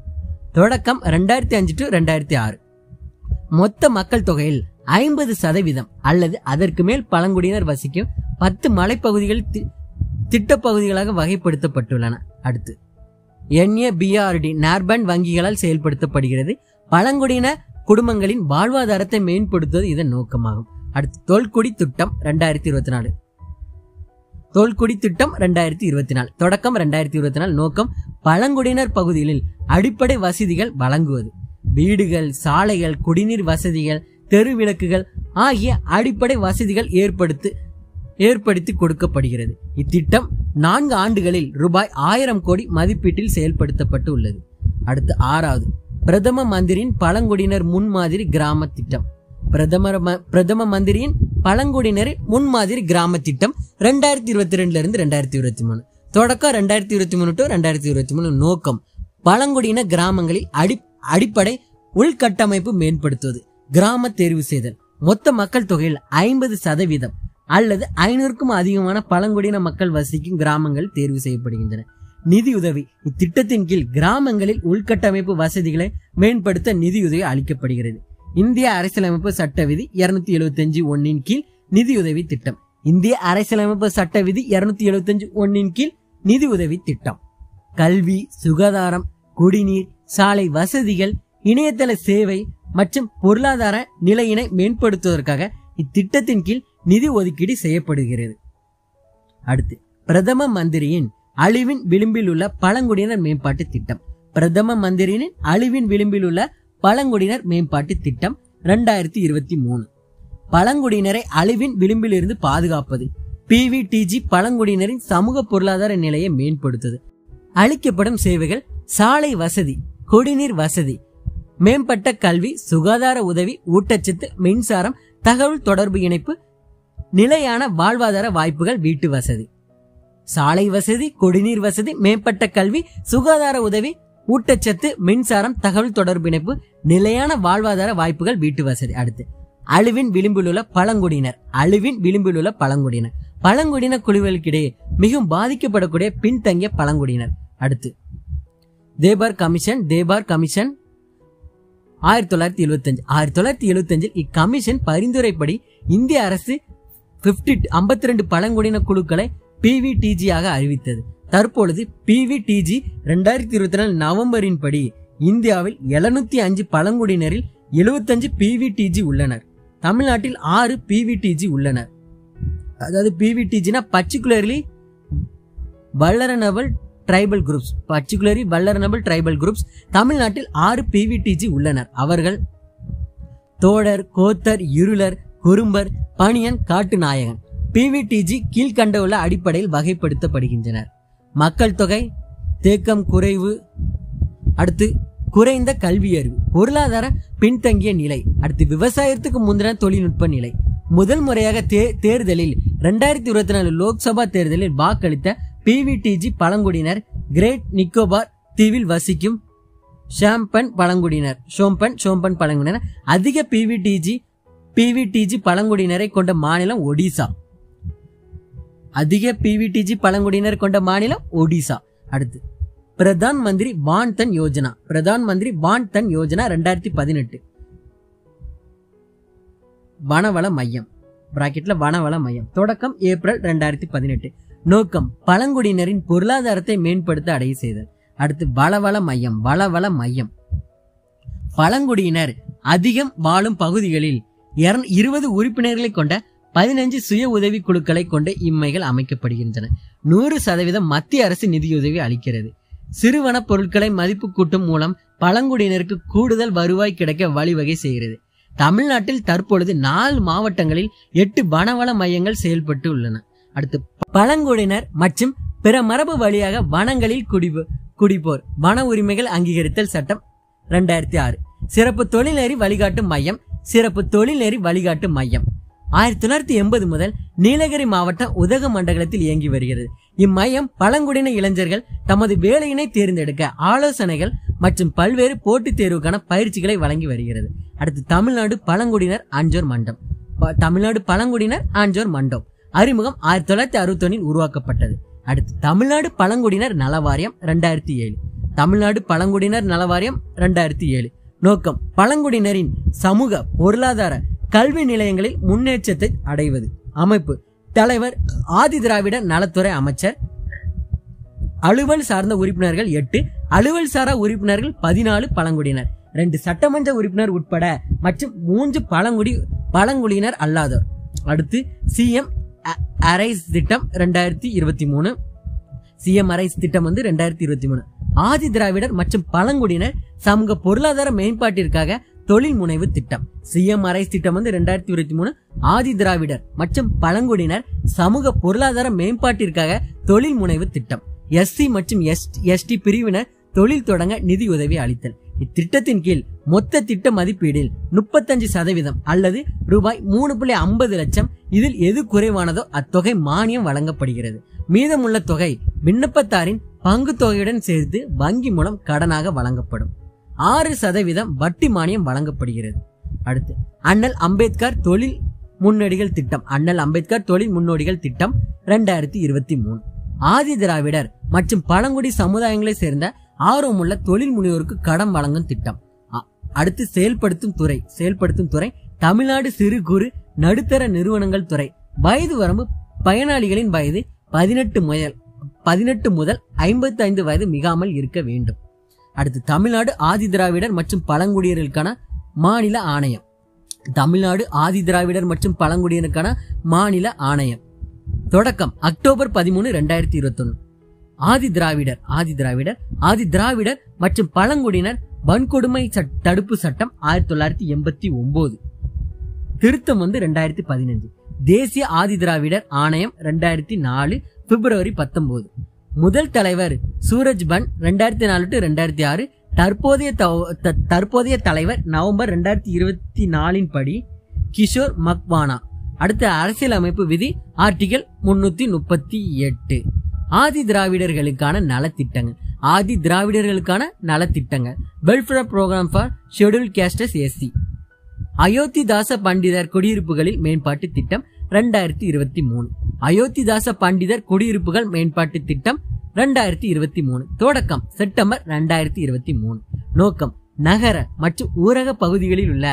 தொடக்கம் 2005 to 2006. மொத்த மக்கள் தொகையில் 50% அல்லது அதற்கு மேல் பழங்குடியினர் வசிக்கும் 10 மலைப்பகுதிகள் திட்டப்பகுதிகளாக வகைப்படுத்தப்பட்டுள்ளன. அடுத்து NABRD நார்பன் வங்கிகளால் செயல்படுத்தப்படுகிறது. பழங்குடியின குடும்பங்களின் வாழ்வாதாரத்தை மேம்படுத்துவது இதன் நோக்கமாகும். அடுத்து தொல்குடி திட்டம் 2024. தொல்குடி திட்டம் 2024 தொடக்கம் 2024. நோக்கம் பழங்குடியினர் பகுதிகளில் அடிப்படை வசதிகள் வழங்குவது. வீடுகள், சாலைகள், குடிநீர் வசதிகள், தெரு விளக்குகள் ஆகிய அடிப்படை வசதிகள் ஏற்படுத்தி கொடுக்கப்படுகிறது. இத்திட்டம் 4 ஆண்டுகளில் ரூபாய் 1000 கோடி மதிப்பீட்டில் செயல்படுத்தப்பட்டு உள்ளது. அடுத்து 6வது பிரதம மந்திரியின் பழங்குடியினர் முன்மாதிரி கிராம திட்டம். பிரதம மந்திரியின் பழங்குடியினரின் முன்மாதிரி கிராம திட்டம் 2022 2023. தொடக்கம் 2023 to 2023. நோக்கம் பழங்குடியின கிராமங்களில் அடிப்படை உள்கட்டமைப்பு மேம்படுத்துவது. கிராம தேர்வு செய்தல். மொத்த மக்கள் தொகையில் 50% அல்லது 500க்கும் அதிகமான பழங்குடியின மக்கள் வசிக்கும் கிராமங்கள் தேர்வு செய்யப்படுகின்றன. நிதியுதவி. இத்திட்டத்தின் கீழ் கிராமங்களில் உள்கட்டமைப்பு வசதிகளை மேம்படுத்த நிதியுதவி அளிக்கப்படுகிறது. இந்திய அரசியலமைப்பு சட்ட விதி 275(1) கீழ் நிதியுதவி திட்டம். இந்திய அரசியலமைப்பு சட்ட விதி 275(1) கீழ் நிதியுதவி திட்டம். கல்வி, சுகாதாரம், குடிநீர், சாலை வசதிகள், இணையதள சேவை மற்றும் பொருளாதார நிலையினை மேம்படுத்துவதற்காக இத்திட்டத்தின் கீழ் நிதி ஒதுக்கீடு செய்யப்படுகிறது. அடுத்து பிரதம மந்திரியின் அழிவின் விளிம்பில் உள்ள பழங்குடியினர் மேம்பாட்டு திட்டம். பிரதம மந்திரியின் அழிவின் விளிம்பில் உள்ள பழங்குடியினர் மேம்பாட்டு திட்டம் 2023. பழங்குடியினரை அழிவின் விளிம்பில் இருந்து பாதுகாப்பது. PVTG பழங்குடியினரின் சமூக பொருளாதார நிலையை மேம்படுத்துவது. அளிக்கப்படும் சேவைகள் சாலை வசதி, குடிநீர் வசதி, மேம்பட்ட கல்வி, சுகாதார உதவி, ஊட்டச்சத்து, மின்சாரம், தகவல் தொடர்பு இணைப்பு, நிலையான வாழ்வாதார வாய்ப்புகள், வீட்டு வசதி. சாலை வசதி, குடிநீர் வசதி, மேம்பட்ட கல்வி, சுகாதார உதவி, ஊட்டச்சத்து, மின்சாரம், தகவல் தொடர்பு இணைப்பு, நிலையான வாழ்வாதார வாய்ப்புகள், வீட்டு வசதி. அடுத்து அழிவின் விளிம்பில் உள்ள பழங்குடியினர். அழிவின் விளிம்பில் உள்ள பழங்குடியினர் பழங்குடியின குழுக்களுக்கிடையே மிகவும் பாதிக்கப்படக்கூடிய பின்தங்கிய பழங்குடியினர். அடுத்து தேபார் கமிஷன் 1975. இக்கமிஷன் பரிந்துரைப்படி இந்திய அரசு 52 பழங்குடியின குழுக்களை PVTG ஆக அறிவித்தது. தற்பொழுது PVTG 2024 நவம்பரின் படி இந்தியாவில் 705 பழங்குடியினரில் 75 PVTG உள்ளனர். தமிழ்நாட்டில் 6 PVTG உள்ளனர். அதாவது PVTG பர்டிகுலர்லி வல்லரனபிள் ட்ரைபல் குரூப்ஸ். தமிழ்நாட்டில் 6 PVTG உள்ளனர். அவர்கள் தோடர், கோத்தர், இருளர், குறும்பர், பணியன், காட்டுநாயகன். PVTG கீழ்கண்டுள்ள அடிப்படையில் வகைப்படுத்தப்படுகின்றனர். மக்கள் தொகை, தேக்கம் குறைவு, அடுத்து குறைந்த கல்வியறிவு, பொருளாதார பின்தங்கிய நிலை, அடுத்து விவசாயத்துக்கு முந்தின தொழில்நுட்ப நிலை. முதல் முறையாக தேர்தலில் 2024 லோக்சபா தேர்தலில் வாக்களித்த PVTG பழங்குடியினர் கிரேட் நிக்கோபார் தீவில் வசிக்கும் ஷோம்பன் பழங்குடியினர். அதிக PVTG பழங்குடியினரை கொண்ட மாநிலம் ஒடிசா. அடுத்து பிரதான் மந்திரி வான் தன் யோஜனா 2018. வனவள மையம் தொடக்கம் ஏப்ரல் 2018. நோக்கம் பழங்குடியினரின் பொருளாதாரத்தை மேம்படுத்த அடைய செய்தல். அடுத்து வளவள மையம். வளவள மையம் பழங்குடியினர் அதிகம் வாழும் பகுதிகளில் 20 உறுப்பினர்களை கொண்ட 15 சுய உதவி குழுக்களை கொண்டு இம்மைகள் அமைக்கப்படுகின்றன. 100% மத்திய அரசு நிதியுதவி அளிக்கிறது. சிறுவன பொருட்களை மதிப்பு கூட்டும் மூலம் பழங்குடியினருக்கு கூடுதல் வருவாய் கிடைக்க வழிவகை செய்கிறது. தமிழ்நாட்டில் தற்பொழுது 4 மாவட்டங்களில் 8 வனவள மையங்கள் செயல்பட்டு உள்ளன. அடுத்து பழங்குடியினர் மற்றும் பிற மரபு வழியாக வனங்களில் குடிபோர் வன உரிமைகள் அங்கீகரித்தல் சட்டம் 2006. சிறப்பு தொழில்நெறி வழிகாட்டு மையம். சிறப்பு தொழில்நெறி வழிகாட்டு மையம் 1980 முதல் நீலகிரி மாவட்டம் உதகமண்டலத்தில் இயங்கி வருகிறது. இம்மையம் பழங்குடியின இளைஞர்கள் தமது வேலையினை தேர்ந்தெடுக்க ஆலோசனைகள் மற்றும் பல்வேறு போட்டித் தேர்வுக்கான பயிற்சிகளை வழங்கி வருகிறது. அடுத்து தமிழ்நாடு பழங்குடியினர் ஆன்றோர் மன்றம். தமிழ்நாடு பழங்குடியினர் ஆன்றோர் மன்றம் அறிமுகம் 1961 உருவாக்கப்பட்டது. அடுத்து தமிழ்நாடு பழங்குடியினர் நலவாரியம் 2007. தமிழ்நாடு பழங்குடியினர் நலவாரியம் 2007. நோக்கம் பழங்குடியினரின் சமூக பொருளாதார கல்வி நிலையங்களில் முன்னேற்றத்தை அடைவது. அமைப்பு தலைவர் ஆதி திராவிட நலத்துறை அமைச்சர். அலுவல் சார்ந்த உறுப்பினர்கள் 8, அலுவல் சாரா உறுப்பினர்கள் 14 பழங்குடியினர், 2 சட்டமன்ற உறுப்பினர் உட்பட மற்றும் 3 பழங்குடியினர் அல்லாதோர். அடுத்து சிஎம் அரைஸ் திட்டம் 2023. சிஎம் அரைஸ் திட்டம் 2023 ஆதி திராவிடர் மற்றும் பழங்குடியினர் சமூக பொருளாதார மேம்பாட்டிற்காக தொழில் முனைவு திட்டம். சிஎம் அரைஸ் திட்டம் 2023 ஆதி திராவிடர் மற்றும் பழங்குடியினர் சமூக பொருளாதார மேம்பாட்டிற்காக தொழில் முனைவு திட்டம். எஸ்சி மற்றும் எஸ்டி பிரிவினர் தொழில் தொடங்க நிதி உதவி அளித்தல். இத்திட்டத்தின் கீழ் மொத்த திட்ட மதிப்பீடில் 35% அல்லது ரூபாய் 3.50 லட்சம். இதில் எது குறைவானதோ அத்தொகை மானியம் வழங்கப்படுகிறது. மீதமுள்ள தொகை விண்ணப்பத்தாரின் பங்கு தொகையுடன் சேர்த்து வங்கி மூலம் கடனாக வழங்கப்படும். 6% வட்டி மானியம் வழங்கப்படுகிறது. அடுத்து அண்ணல் அம்பேத்கர் தொழில் முன்னோடிகள் திட்டம். அண்ணல் அம்பேத்கர் தொழில் முன்னோடிகள் திட்டம் 2023 ஆதி திராவிடர் மற்றும் பழங்குடி சமுதாயங்களை சேர்ந்த ஆர்வமுள்ள தொழில் முனைவோருக்கு கடன் வழங்கும் திட்டம். அடுத்து செயல்படுத்தும் துறை தமிழ்நாடு சிறு குறு நடுத்தர நிறுவனங்கள் துறை. வயது வரம்பு பயனாளிகளின் வயது 18 முதல் 55 வயது மிகாமல் இருக்க வேண்டும். அடுத்து தமிழ்நாடு ஆதி திராவிடர் மற்றும் பழங்குடியினருக்கான மாநில ஆணையம். தமிழ்நாடு ஆதி திராவிடர் மற்றும் பழங்குடியினருக்கான மாநில ஆணையம் தொடக்கம் அக்டோபர் 13, 2021. ஆதி திராவிடர் மற்றும் பழங்குடியினர் வன்கொடுமை தடுப்பு சட்டம் 1989. திருத்தம் 2015. தேசிய ஆதி திராவிடர் ஆணையம் 2004 பிப்ரவரி 19. முதல் தலைவர் சூரஜ் பன் 2004-2006. தற்போதைய தலைவர் நவம்பர் 2024 படி கிஷோர் மக்வானா. அடுத்த அரசியலமைப்பு விதி ஆர்டிகல் 338. ஆதி திராவிடர்களுக்கான நலத்திட்டங்கள் welfare programme for scheduled castes SC. Ayothidasa Pandithar குடியிருப்புகளில் மேம்பாட்டு திட்டம் 2023. அயோத்திதாச பண்டிதர் குடியிருப்புகள் மேம்பாட்டு திட்டம் 2023 தொடக்கம் செப்டம்பர் 2023. நோக்கம் நகர மற்றும் ஊரக பகுதிகளில் உள்ள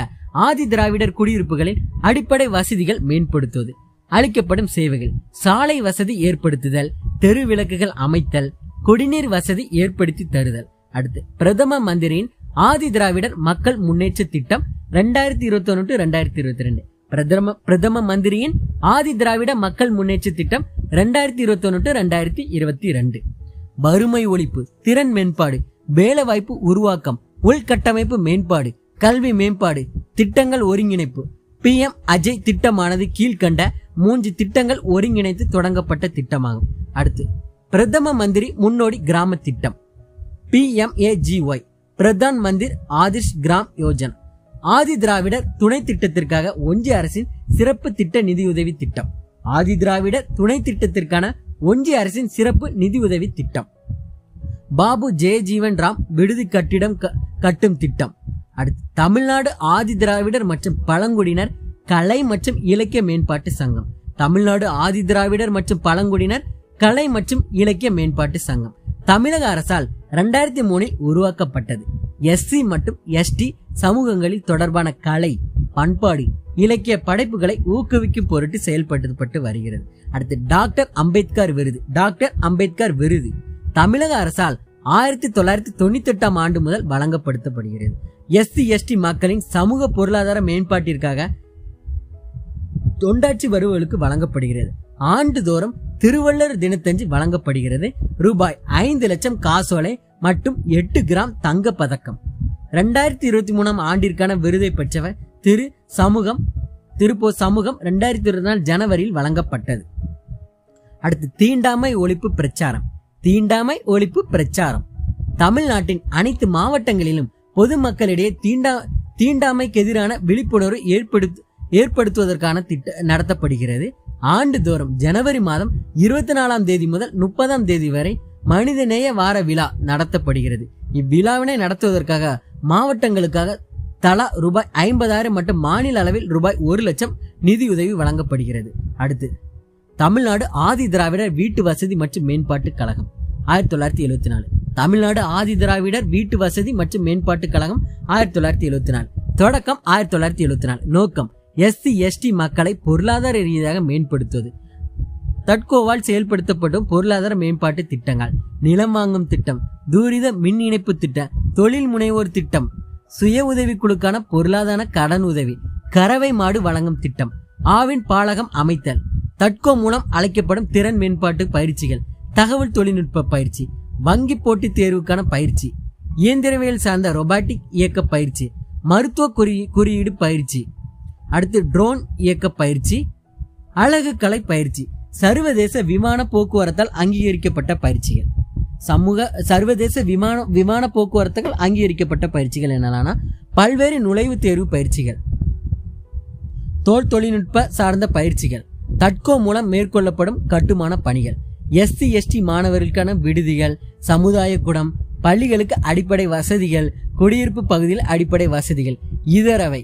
ஆதி திராவிடர் குடியிருப்புகளின் அடிப்படை வசதிகள் மேம்படுத்துவது. அளிக்கப்படும் சேவைகள் சாலை வசதி ஏற்படுத்துதல், தெரு விளக்குகள் அமைத்தல், குடிநீர் வசதி ஏற்படுத்தி தருதல். அடுத்து பிரதம மந்திரியின் ஆதி திராவிடர் மக்கள் முன்னேற்ற திட்டம் 2021-2022. பிரதம மந்திரியின் ஆதி திராவிட மக்கள் முன்னேற்ற திட்டம் 2021-2022. வறுமை ஒழிப்பு, திறன் மேம்பாடு, வேலைவாய்ப்பு உருவாக்கம், உள்கட்டமைப்பு மேம்பாடு, கல்வி மேம்பாடு, திட்டங்கள் ஒருங்கிணைப்பு. PM அஜய் திட்டமானது கீழ்கண்ட 3 திட்டங்கள் ஒருங்கிணைத்து தொடங்கப்பட்ட திட்டமாகும். அடுத்து பிரதம மந்திரி முன்னோடி கிராம திட்டம் PMAGY, பிரதான் மந்திர் ஆதிர்ஷ் கிராம் யோஜனா. ஆதி திராவிடர் துணை திட்டத்திற்காக ஒன்றிய அரசின் சிறப்பு திட்ட நிதியுதவி திட்டம். ஆதி திராவிடர் துணை திட்டத்திற்கான ஒன்றிய அரசின் சிறப்பு நிதியுதவி திட்டம். பாபு ஜெயஜீவன் ராம் விடுதி கட்டிடம் கட்டும் திட்டம். அடுத்து தமிழ்நாடு ஆதி திராவிடர் மற்றும் பழங்குடியினர் கலை மற்றும் இலக்கிய மேம்பாட்டு சங்கம். தமிழ்நாடு ஆதி திராவிடர் மற்றும் பழங்குடியினர் கலை மற்றும் இலக்கிய மேம்பாட்டு சங்கம் தமிழக அரசால் 2003 உருவாக்கப்பட்டது. SC மற்றும் ST சமூகங்களில் தொடர்பான கலை, பண்பாடு, இலக்கிய படைப்புகளை ஊக்குவிக்கும் பொருட்டு செயல்படுத்தப்பட்டு வருகிறது. அடுத்து டாக்டர் அம்பேத்கர் விருது. தமிழக அரசால் 1998 ஆண்டு முதல் வழங்கப்படுத்தப்படுகிறது. SC/ST மக்களின் சமூக பொருளாதார மேம்பாட்டிற்காக தொண்டாட்சி வருவர்களுக்கு வழங்கப்படுகிறது. ஆண்டுதோறும் திருவள்ளுவர் தினத்தன்று வழங்கப்படுகிறது. ரூபாய் 5 லட்சம் காசோலை மற்றும் 8 கிராம் தங்க பதக்கம். 2023 ஆண்டிற்கான விருதை பெற்றவர் திருப்போ சமூகம் 2024 ஜனவரியில் வழங்கப்பட்டது. அடுத்து தீண்டாமை ஒழிப்பு பிரச்சாரம். தீண்டாமை ஒழிப்பு பிரச்சாரம் தமிழ்நாட்டின் அனைத்து மாவட்டங்களிலும் பொதுமக்களிடையே தீண்டாமைக்கு எதிரான விழிப்புணர்வு ஏற்படுத்துவதற்கான நடத்தப்படுகிறது. ஆண்டுதோறும் ஜனவரி மாதம் 24ஆம் தேதி முதல் 30ஆம் தேதி வரை மனிதநேய வார விழா நடத்தப்படுகிறது. இவ்விழாவினை நடத்துவதற்காக மாவட்டங்களுக்காக தலா ரூபாய் 50,000 மற்றும் மாநில அளவில் ரூபாய் 1 லட்சம் நிதியுதவி வழங்கப்படுகிறது. அடுத்து தமிழ்நாடு ஆதி திராவிடர் வீட்டு வசதி மற்றும் மேம்பாட்டு கழகம் 1974. தமிழ்நாடு ஆதி திராவிடர் வீட்டு வசதி மற்றும் மேம்பாட்டு கழகம் 1974. தொடக்கம் 1974. நோக்கம் SC/ST மக்களை பொருளாதார ரீதியாக மேம்படுத்துவது. தட்கோவால் செயல்படுத்தப்படும் பொருளாதார மேம்பாட்டு திட்டங்கள்: நிலம் வாங்கும் திட்டம், தூரித மின் இணைப்பு திட்டம், தொழில் முனைவோர் திட்டம், சுய உதவிக்குழுக்கான பொருளாதார கடன் உதவி, கறவை மாடு வழங்கும் திட்டம், ஆவின் பாலகம் அமைத்தல், தட்கோ மூலம் அழைக்கப்படும் திறன் மேம்பாட்டு பயிற்சிகள், தகவல் தொழில்நுட்ப பயிற்சி, வங்கி போட்டித் தேர்வுக்கான பயிற்சி, இயந்திரவியல் சார்ந்த ரொபாட்டிக் இயக்க பயிற்சி, மருத்துவ குறியீடு பயிற்சி, அடுத்து ட்ரோன் இயக்க பயிற்சி, அழகு கலை பயிற்சி, சர்வதேச விமான போக்குவரத்தால் அங்கீகரிக்கப்பட்ட பயிற்சிகள். சர்வதேச விமான போக்குவரத்துகள் அங்கீகரிக்கப்பட்ட பயிற்சிகள் என்னன்னா பல்வேறு நுழைவுத் தேர்வு பயிற்சிகள், தோல் தொழில்நுட்ப சார்ந்த பயிற்சிகள், தட்கோ மூலம் மேற்கொள்ளப்படும் கட்டுமான பணிகள், SC/ST மாணவர்களுக்கான விடுதிகள், சமுதாய கூடம், பள்ளிகளுக்கு அடிப்படை வசதிகள், குடியிருப்பு பகுதியில் அடிப்படை வசதிகள். இதரவை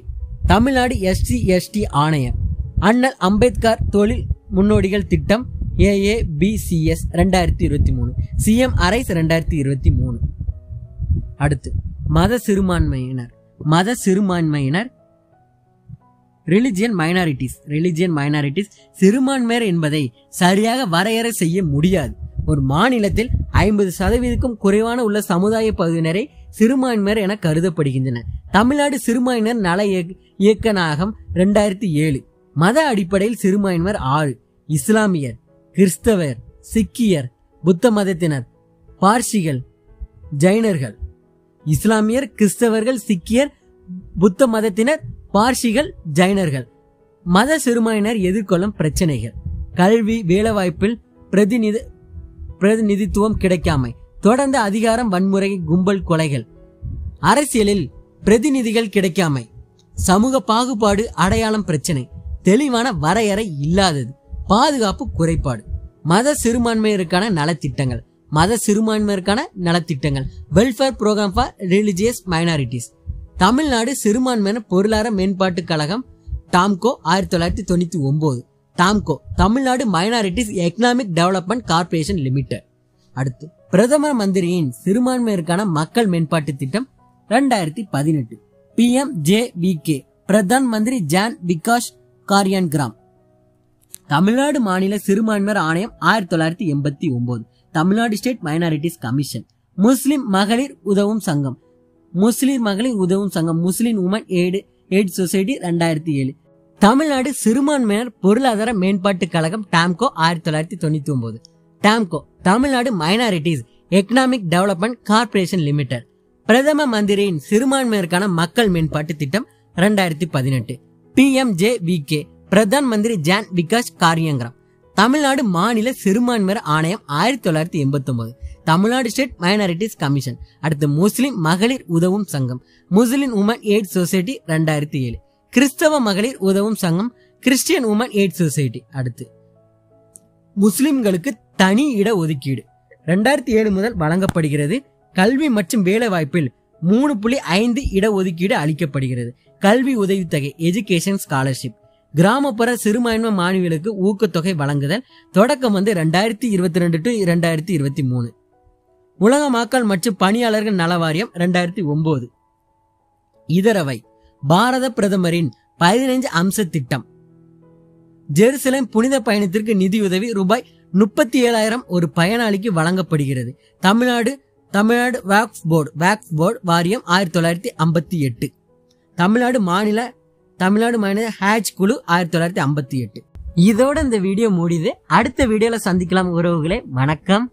தமிழ்நாடு SC/ST ஆணையம், அண்ணல் அம்பேத்கர் தொழில் முன்னோடிகள் திட்டம் AABCS 2023, CM அரைஸ் 2023. அடுத்து மத சிறுபான்மையினர் ரிலிஜியன் மைனாரிட்டிஸ் சிறுபான்மையர் என்பதை சரியாக வரையறை செய்ய முடியாது. ஒரு மாநிலத்தில் 50% குறைவான உள்ள சமுதாய பகுதியினரை சிறுபான்மையர் என கருதப்படுகின்றனர். தமிழ்நாடு சிறுபான்மையினர் நல இயக்கநாயகம் 2007. மத அடிப்படையில் சிறுபான்மையினர் 6: இஸ்லாமியர், கிறிஸ்தவர், சிக்கியர், புத்த மதத்தினர், பார்சிகள், ஜைனர்கள். இஸ்லாமியர், கிறிஸ்தவர்கள், சிக்கியர், புத்த மதத்தினர், பார்சிகள், ஜைனர்கள். மத சிறுபான்மையினர் எதிர்கொள்ளும் பிரச்சனைகள்: கல்வி, வேலைவாய்ப்பில் பிரதிநிதித்துவம் கிடைக்காமை, தொடர்ந்து அதிகாரம், வன்முறை, கும்பல் கொலைகள், அரசியலில் பிரதிநிதிகள் கிடைக்காமை, சமூக பாகுபாடு, அடையாளம் பிரச்சனை, தெளிவான வரையறை இல்லாதது, பாதுகாப்பு குறைபாடு. மத சிறுபான்மையருக்கான நலத்திட்டங்கள் welfare programme for religious minorities. Tamil Nadu சிறுபான்மையினர் பொருளாதார மேம்பாட்டு கழகம் TAMCO 1999. TAMCO Tamil Nadu minorities economic development corporation limited. அடுத்து பிரதமர் மந்திரியின் சிறுபான்மையருக்கான மக்கள் மேம்பாட்டு திட்டம் 2018. PMJVK Pradhan Mantri Jan Vikas Karyakram. தமிழ்நாடு மாநில சிறுபான்மையர் ஆணையம் 1989. Tamil Nadu state minorities commission. முஸ்லிம் மகளிர் உதவும் சங்கம், Muslim women aid society 2007. Tamil Nadu சிறுபான்மையினர் பொருளாதார மேம்பாட்டு கழகம் TAMCO 1999. TAMCO Tamil Nadu minorities economic development corporation limited. பிரதம மந்திரியின் சிறுபான்மையருக்கான மக்கள் மேம்பாட்டு திட்டம் 2018. PMJVK பிரதான் மந்திரி ஜான் விகாஸ் காரியங்கிராம். தமிழ்நாடு மாநில சிறுபான்மையர் ஆணையம் 1989. Tamil Nadu state minorities commission. அடுத்து முஸ்லிம் மகளிர் உதவும் சங்கம், முஸ்லிம் உமன் எய்ட் சொசைட்டி 2007. கிறிஸ்தவ மகளிர் உதவும் சங்கம், கிறிஸ்டியன் உமன் எய்ட் சொசைட்டி. அடுத்து முஸ்லிம்களுக்கு தனி இட ஒதுக்கீடு 2007 முதல் வழங்கப்படுகிறது. கல்வி மற்றும் வேலை வாய்ப்பில் 3.5 இட ஒதுக்கீடு அளிக்கப்படுகிறது. கல்வி உதவித்தொகை எஜுகேஷன் ஸ்காலர்ஷிப். கிராமப்புற சிறுபான்மை மாணவிகளுக்கு ஊக்கத்தொகை வழங்குதல். தொடக்கம் 2022 to 2023. உலக மக்கள் மற்றும் பணியாளர்கள் நல வாரியம் 2009. இதரவை பாரத பிரதமரின் 15 அம்ச திட்டம். ஜெருசலேம் புனித பயணத்திற்கு நிதியுதவி ரூபாய் 37,000 ஒரு பயனாளிக்கு வழங்கப்படுகிறது. தமிழ்நாடு வேக்ஃப் போர்டு வாரியம் 1958. தமிழ்நாடு மாநில ஹேஜ் குழு 1958. இதோட இந்த வீடியோ முடியுது. அடுத்த வீடியோல சந்திக்கலாம் உறவுகளே. வணக்கம்.